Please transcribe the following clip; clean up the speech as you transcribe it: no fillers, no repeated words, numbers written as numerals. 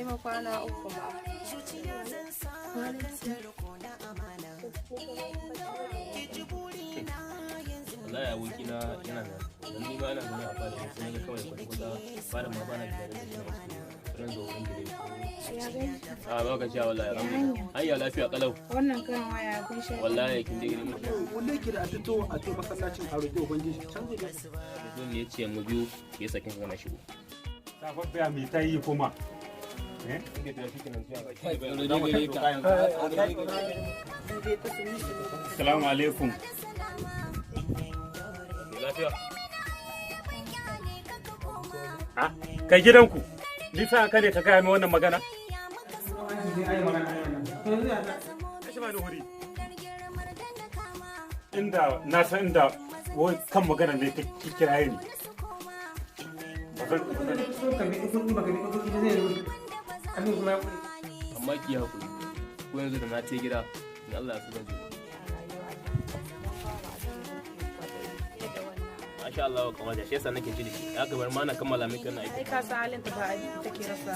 yi ma kwana 3 ba. Wallahi abokina yana da dan ni ba ina gani a fara sai ga kawai kwata fara ma bana da ran zo wurin gare a ba ka cewa wallahi ayya lafiya kalau Wannan kan waya kun shi. wallahi kin dai gani wanda yake da a to masallacin a roƙe ubangiji can zai mutum ne ya ce mu biyu ke sakin kana shigo Safafiya mai ta yi kuma. Assalamu alaikum. lafiya Kai gidanku, nisa ka ne ka gaya mai wannan magana? Inda na san inda kan magana ne ka kiraye ni. amma ki hakuri ko yanzu da na ce gida in Allah ya so zan je masha Allah kamar da shi yasa nake ji da shi ya gabar ma na kammala miki wannan aiki Ai ka san halin ta ba a take rasa.